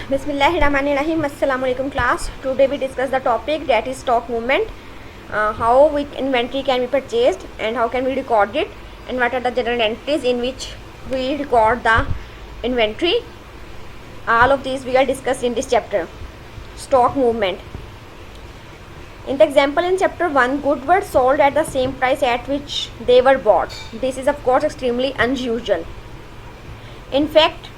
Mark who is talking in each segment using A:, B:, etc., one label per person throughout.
A: Bismillahirrahmanirrahim. Assalamu alaikum class. Today we discuss the topic that is stock movement, how inventory can be purchased and how can we record it, and what are the general entries in which we record the inventory. All of these we are discussed in this chapter. Stock movement. In the example in chapter 1, goods were sold at the same price at which they were bought. This is of course extremely unusual. In fact,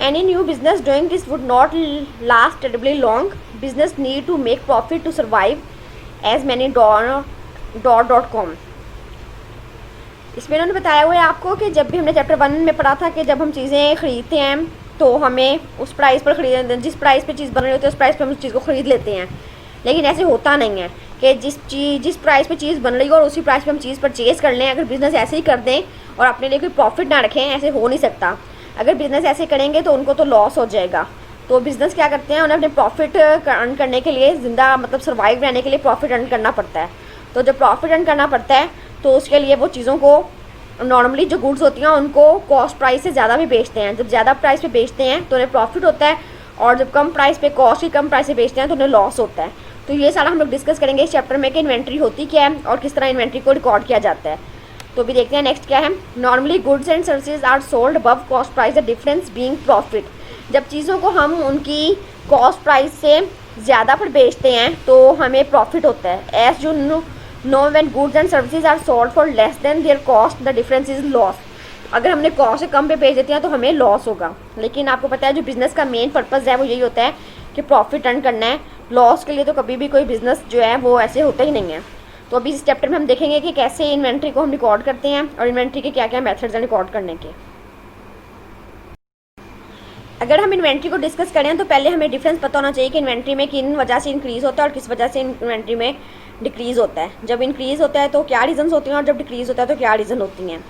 A: any new business doing this would not last terribly long. Business need to make profit to survive, as many .com. इसमें उन्होंने बताया हुआ है आपको कि जब भी हमने चैप्टर 1 में पढ़ा था कि जब हम चीज़ें ख़रीदते हैं तो हमें उस प्राइस पर ख़रीद, जिस प्राइस पे चीज़ बन रही होती है उस प्राइस पे हम उस चीज़ को ख़रीद लेते हैं। लेकिन ऐसे होता नहीं है कि जिस प्राइस पे चीज़ बन रही हो और उसी प्राइस पे हम चीज़ परचेज़ कर लें। अगर बिज़नेस ऐसे ही कर दें और अपने लिए कोई प्रॉफिट ना रखें, ऐसे हो नहीं सकता। अगर बिज़नेस ऐसे करेंगे तो उनको तो लॉस हो जाएगा। तो बिज़नेस क्या करते हैं, उन्हें अपने प्रॉफिट अर्न करने के लिए, ज़िंदा मतलब सर्वाइव रहने के लिए प्रॉफिट अर्न करना पड़ता है। तो जब प्रॉफिट अर्न करना पड़ता है तो उसके लिए वो चीज़ों को नॉर्मली जो गुड्स होती हैं उनको कॉस्ट प्राइस से ज़्यादा भी बेचते हैं। जब ज़्यादा प्राइस पे बेचते हैं तो उन्हें प्रॉफिट होता है, और जब कम प्राइस पे, कॉस्ट की कम प्राइस से बेचते हैं तो उन्हें लॉस होता है। तो ये सारा हम लोग डिस्कस करेंगे इस चैप्टर में कि इन्वेंट्री होती क्या है और किस तरह इन्वेंट्री को रिकॉर्ड किया जाता है। तो भी देखते हैं नेक्स्ट क्या है। Normally goods and services are sold above cost price, the difference being profit. जब चीज़ों को हम उनकी कॉस्ट प्राइस से ज़्यादा पर बेचते हैं तो हमें प्रॉफिट होता है। As you know when goods and services are sold for less than their cost, the difference is loss. अगर हमने कॉस्ट से कम पे बेच देते हैं तो हमें लॉस होगा। लेकिन आपको पता है जो बिज़नेस का मेन पर्पज़ है वो यही होता है कि प्रॉफिट अर्न करना है। लॉस के लिए तो कभी भी कोई बिज़नेस जो है वो ऐसे होता ही नहीं है। तो अभी इस चैप्टर में हम देखेंगे कि कैसे इन्वेंट्री को हम रिकॉर्ड करते हैं और इन्वेंट्री के क्या क्या मेथड्स हैं रिकॉर्ड करने के। अगर हम इन्वेंट्री को डिस्कस करें तो पहले हमें डिफरेंस पता होना चाहिए कि इन्वेंट्री में किन वजह से इंक्रीज़ होता है और किस वजह से इन्वेंट्री में डिक्रीज़ होता है। जब इंक्रीज़ होता है तो क्या रीज़न्स होती हैं और जब डिक्रीज़ होता है तो क्या रीज़न होती हैं।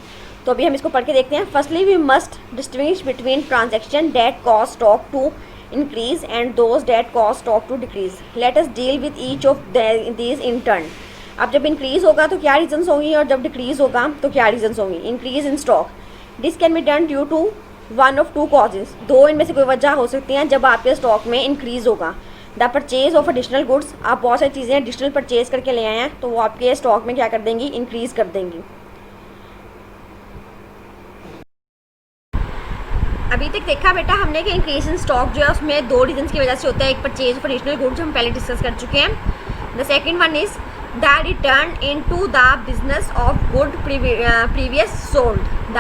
A: तो अभी हम इसको पढ़ के देखते हैं। Firstly we must distinguish between transaction that cause stock to increase and those that cause stock to decrease. Let us deal with each of these in turn. अब जब इंक्रीज़ होगा तो क्या रीजंस होंगी और जब डिक्रीज़ होगा तो क्या रीजंस होंगी। Increase in stock, this can be done due to one of two causes. दो इनमें से कोई वजह हो सकती हैं जब आपके स्टॉक में इंक्रीज़ होगा। The purchase of additional goods, आप बहुत सारी चीज़ें एडिशनल परचेज करके ले आए हैं तो वो आपके स्टॉक में क्या कर देंगी, इंक्रीज़ कर देंगी। अभी तक देखा बेटा हमने कि इंक्रीज इन स्टॉक जो है उसमें दो रीजंस की वजह से होता है। एक परचेज ऑफ एडिशनल गुड्स हम पहले डिस्कस कर चुके हैं। The second one is the return into the business of good previous sold. The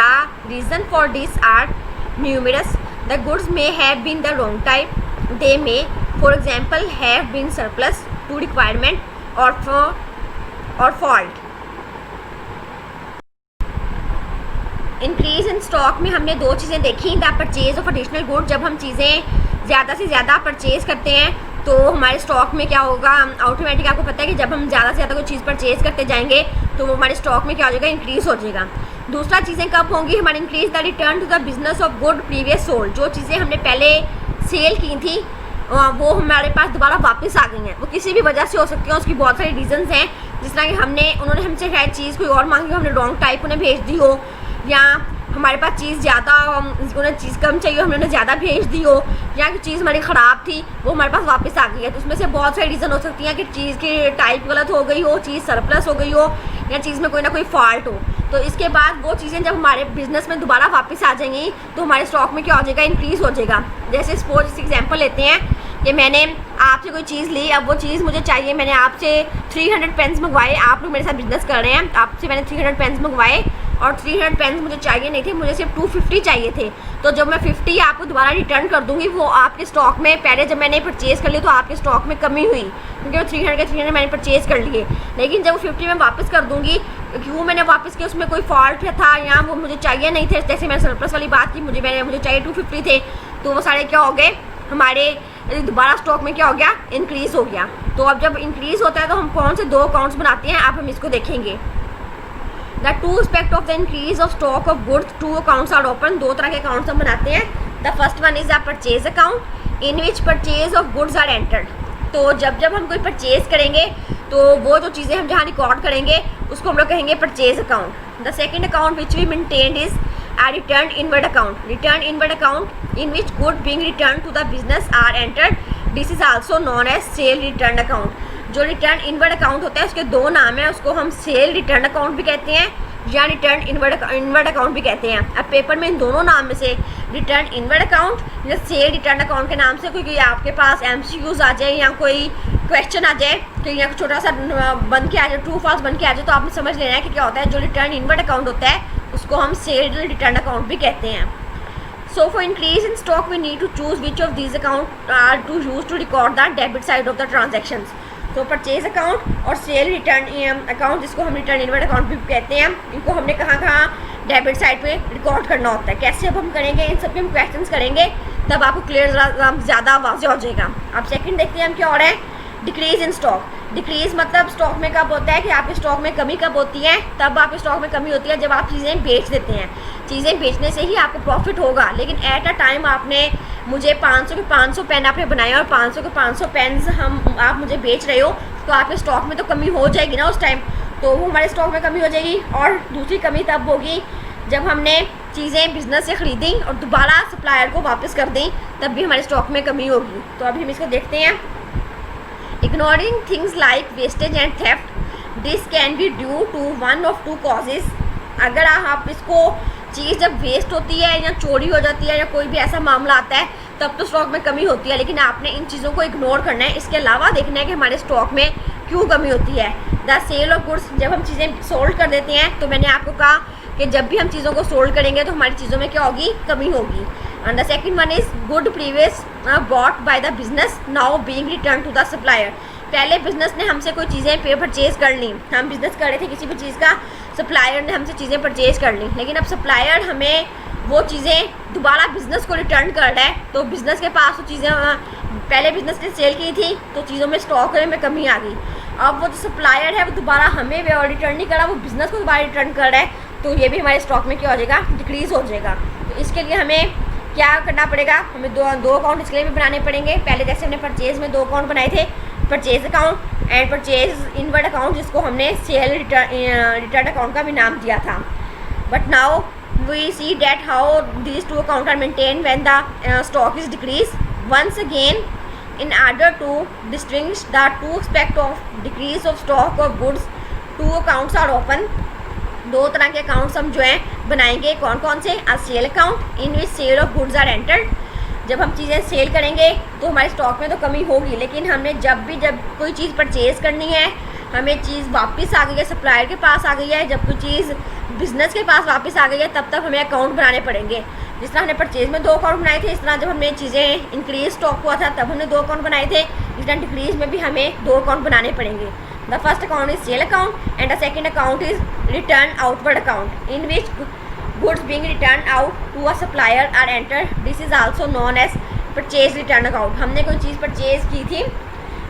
A: reason for this are numerous. The goods may have been the wrong type, they may for example have been surplus to requirement और fault. Increase in stock में हमने दो चीज़ें देखी। The purchase of additional good, जब हम चीज़ें ज़्यादा से ज़्यादा परचेज करते हैं तो हमारे स्टॉक में क्या होगा, ऑटोमेटिक आपको पता है कि जब हम ज़्यादा से ज़्यादा कोई चीज़ परचेज करते जाएंगे तो वो हमारे स्टॉक में क्या हो जाएगा, इंक्रीज़ हो जाएगा। दूसरा चीज़ें कब होंगी हमारे, increase the return to the business of good previous sold. जो चीज़ें हमने पहले सेल की थी वो हमारे पास दोबारा वापस आ गई हैं। वो किसी भी वजह से हो सकती है, उसकी बहुत सारी रीजंस हैं। जिस तरह कि उन्होंने हमसे शायद चीज़ कोई और मांगी हो, हमने रॉन्ग टाइप उन्हें भेज दी हो, या हमारे पास चीज़ ज़्यादा, उन्हें चीज़ कम चाहिए हमने उन्हें ज़्यादा भेज दी हो, या कि चीज़ हमारी ख़राब थी वो हमारे पास वापस आ गई है। तो उसमें से बहुत सारी रीज़न हो सकती हैं कि चीज़ की टाइप गलत हो गई हो, चीज़ सरप्लस हो गई हो, या चीज़ में कोई ना कोई फॉल्ट हो। तो इसके बाद वो चीज़ें जब हमारे बिजनेस में दोबारा वापस आ जाएंगी तो हमारे स्टॉक में क्या हो जाएगा, इंक्रीज़ हो जाएगा। जैसे सपोज एग्जाम्पल लेते हैं कि मैंने आपसे कोई चीज़ ली, अब वो चीज़ मुझे चाहिए, मैंने आपसे 300 पेन्स मंगवाए, आप लोग मेरे साथ बिजनेस कर रहे हैं, आपसे मैंने 300 पेन्स मंगवाए और 300 पेन्स मुझे चाहिए नहीं थे, मुझे सिर्फ 250 चाहिए थे। तो जब मैं 50 आपको दोबारा रिटर्न कर दूंगी, वो आपके स्टॉक में, पहले जब मैंने परचेज़ कर ली तो आपके स्टॉक में कमी हुई क्योंकि वो 300 के 300 मैंने परचेज़ कर लिए। लेकिन जब वो 50 मैं वापस कर दूंगी, क्यों मैंने वापस किया, उसमें कोई फॉल्ट था या वो मुझे चाहिए नहीं थे। जैसे मैंने सरप्लस वाली बात की, मुझे चाहिए 250 थे, तो वो सारे क्या हो गए, हमारे दोबारा स्टॉक में क्या हो गया, इंक्रीज़ हो गया। तो अब जब इंक्रीज़ होता है तो हम कौन से दो अकाउंट्स बनाते हैं, अब हम इसको देखेंगे। The two aspect of the increase of stock of goods, two accounts are open. दो तरह के अकाउंट्स हम बनाते हैं। The first one is the purchase account in which purchase of goods are entered. तो जब हम कोई परचेज करेंगे तो वो जो चीज़ें हम जहाँ रिकॉर्ड करेंगे उसको हम लोग कहेंगे purchase account. The second account which we maintained is are returned inward account. Return inward account in which good being returned to the business are entered. This is also known as sale return account. जो return inward account होता है उसके दो नाम है, उसको हम cell return account भी कहते हैं या रिटर्न इनवर्ड अकाउंट भी कहते हैं। अब पेपर में इन दोनों नाम में से रिटर्न इनवर्ड अकाउंट या सेल रिटर्न अकाउंट के नाम से कोई आपके पास MCQs आ जाए या कोई क्वेश्चन आ जाए तो या छोटा सा बन के आ जाए, ट्रू फॉल्स बन के आ जाए, तो आपने समझ लेना है कि क्या होता है। जो रिटर्न इनवर्ड अकाउंट होता है उसको हम सेल रिटर्न अकाउंट भी कहते हैं। So for increase in stock we need to choose which of these account are to use to record the debit side of the transactions. तो परचेज अकाउंट और cell return account, जिसको हम return inward account भी कहते हैं, इनको हमने कहाँ डेबिट साइड पे रिकॉर्ड करना होता है। कैसे अब हम करेंगे, इन सब के हम क्वेश्चंस करेंगे तब आपको क्लियर ज़्यादा वाज़ेह हो जाएगा। अब सेकंड देखते हैं हम क्या हो रहा है। Decrease in stock. डिक्रीज मतलब स्टॉक में कब होता है कि आपके स्टॉक में कमी कब होती है, तब आपके स्टॉक में कमी होती है जब आप चीज़ें बेच देते हैं। चीज़ें बेचने से ही आपको प्रॉफिट होगा, लेकिन एट अ टाइम आपने मुझे 500 के 500 पेन आपने बनाए और 500 के 500 पेन्स आप मुझे बेच रहे हो, तो आपके स्टॉक में तो कमी हो जाएगी ना उस टाइम, तो वो हमारे स्टॉक में कमी हो जाएगी। और दूसरी कमी तब होगी जब हमने चीज़ें बिजनेस से ख़रीदी और दोबारा सप्लायर को वापस कर दी, तब भी हमारे स्टॉक में कमी होगी। तो अभी हम इसको देखते हैं। Ignoring things like wastage and theft, this can be due to one of two causes. अगर आप इसको चीज़ जब वेस्ट होती है या चोरी हो जाती है या कोई भी ऐसा मामला आता है तब तो स्टॉक में कमी होती है, लेकिन आपने इन चीज़ों को इग्नोर करना है। इसके अलावा देखना है कि हमारे स्टॉक में क्यों कमी होती है। द सेल ऑफ गुड्स, जब हम चीज़ें सोल्ड कर देते हैं, तो मैंने आपको कहा कि जब भी हम चीज़ों को सोल्ड करेंगे तो हमारी चीज़ों में क्या होगी, कमी होगी। And the second one is good previous bought by the business now being return to the supplier. पहले बिजनेस ने हमसे कोई चीज़ें परचेज कर ली, हम बिज़नेस कर रहे थे किसी भी चीज़ का, सप्लायर ने हमसे चीज़ें परचेज कर ली, लेकिन अब सप्लायर हमें वो चीज़ें दोबारा बिज़नेस को रिटर्न कर रहा है, तो बिज़नेस के पास वो चीज़ें पहले बिज़नेस ने सेल की थी तो चीज़ों में स्टॉक में कमी आ गई। अब वो जो सप्लायर है वो दोबारा हमें रिटर्न नहीं कर रहा, वो बिज़नेस को दोबारा रिटर्न कर रहा है, तो ये भी हमारे स्टॉक में क्या हो जाएगा, डिक्रीज़ हो जाएगा। तो इसके लिए हमें क्या करना पड़ेगा, हमें दो अकाउंट इसके लिए भी बनाने पड़ेंगे। पहले जैसे हमने परचेज में 2 अकाउंट बनाए थे, purchase account and purchase inward account, जिसको हमने सेल रिटर्न अकाउंट का भी नाम दिया था। But now we see that how these 2 account are maintain when the stock is decrease. Once again in order to distinguish the 2 aspect of decrease of stock of goods, 2 accounts are open। 2 तरह के accounts हम जो हैं बनाएंगे। कौन कौन से? A sale account in which sale of goods are entered. जब हम चीज़ें सेल करेंगे तो हमारे स्टॉक में तो कमी होगी, लेकिन हमने जब कोई चीज़ परचेज़ करनी है, हमें चीज़ वापस आ गई है, सप्लायर के पास आ गई है, जब कोई चीज़ बिज़नेस के पास वापस आ गई है, तब तक हमें अकाउंट बनाने पड़ेंगे। जिस तरह हमने परचेज में 2 अकाउंट बनाए थे, इस तरह जब हमने चीज़ें इंक्रीज स्टॉक हुआ था तब हमने 2 अकाउंट बनाए थे, इस तरह डिक्रीज में भी हमें 2 अकाउंट बनाने पड़ेंगे। The first account is sell account and the second account is return outward account in which goods being return out to a supplier are entered. This is also known as purchase return account. हमने कोई चीज़ purchase की थी,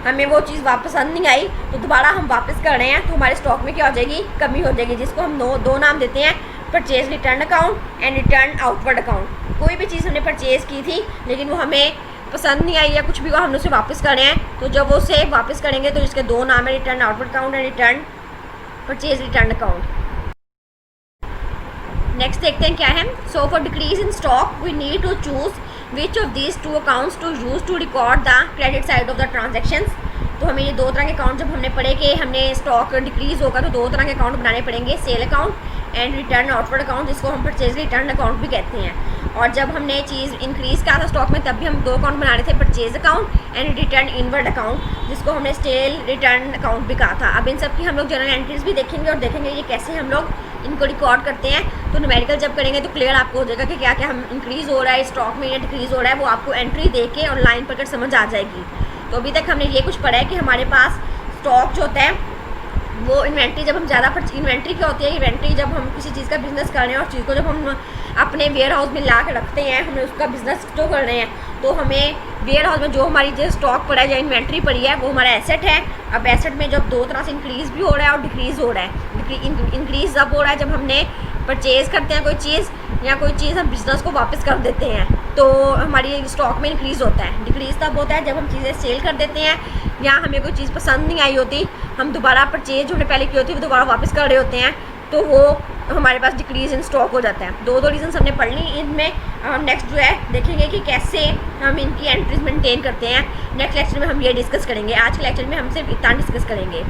A: हमें वो चीज़ वापस नहीं आई, तो दोबारा हम वापस कर रहे हैं, तो हमारे स्टॉक में क्या हो जाएगी, कमी हो जाएगी, जिसको हम दो नाम देते हैं, purchase return account and return outward account. कोई भी चीज़ हमने परचेज़ की थी लेकिन वो हमें पसंद नहीं आई या कुछ भी, वो हमने उसे वापस करने हैं, तो जब वो उसे वापस करेंगे तो इसके 2 नाम है, return outward account and return purchase return account. Next देखते हैं क्या है। So for decrease in stock we need to choose which of these 2 accounts to use to record the credit side of the transactions. तो हमें ये 2 तरह के account, जब हमने पढ़े कि हमने स्टॉक डिक्रीज होगा तो 2 तरह के अकाउंट बनाने पड़ेंगे, cell account and return outward account, जिसको हम परचेज रिटर्न अकाउंट भी कहते हैं। और जब हमने चीज़ इंक्रीज़ करा था स्टॉक में, तब भी हम 2 अकाउंट बना रहे थे, purchase account and return inward account, जिसको हमने सेल रिटर्न अकाउंट भी कहा था। अब इन सब की हम लोग जनरल एंट्रीज भी देखेंगे और देखेंगे ये कैसे हम लोग इनको रिकॉर्ड करते हैं। तो न्यूमेरिकल जब करेंगे तो क्लियर आपको हो जाएगा कि क्या क्या हम इंक्रीज़ हो रहा है स्टॉक में या डिक्रीज़ हो रहा है, वो आपको एंट्री दे के और लाइन पकड़ समझ आ जाएगी। तो अभी तक हमने ये कुछ पढ़ा है कि हमारे पास स्टॉक जो होता है वो इन्वेंट्री, जब हम ज़्यादा इन्वेंट्री क्या होती है, इन्वेंट्री जब हम किसी चीज़ का बिज़नेस कर रहे हैं और चीज़ को जब हम अपने वेयर हाउस में ला के रखते हैं, हमें उसका बिज़नेस जो कर रहे हैं, तो हमें वेयर हाउस में जो हमारी जो स्टॉक पड़ा है या इन्वेंट्री पड़ी है वो हमारा एसेट है। अब एसेट में जब 2 तरह से इंक्रीज़ भी हो रहा है और डिक्रीज़ हो रहा है। इंक्रीज़ जब हो रहा है जब हमने परचेज़ करते हैं कोई चीज़ या कोई चीज़ हम बिज़नेस को वापस कर देते हैं, तो हमारी स्टॉक में इंक्रीज़ होता है। डिक्रीज़ तब होता है जब हम चीज़ें सेल कर देते हैं या हमें कोई चीज़ पसंद नहीं आई होती, हम दोबारा परचेज जो हमने पहले की होती है वो दोबारा वापस कर रहे होते हैं, तो वो हमारे पास डिक्रीज इन स्टॉक हो जाता है। दो रीजन हमने पढ़ ली। इनमें हम नेक्स्ट जो है देखेंगे कि कैसे हम इनकी एंट्रीज मेंटेन करते हैं। नेक्स्ट लेक्चर में हम ये डिस्कस करेंगे। आज के लेक्चर में हम सिर्फ इतना डिस्कस करेंगे।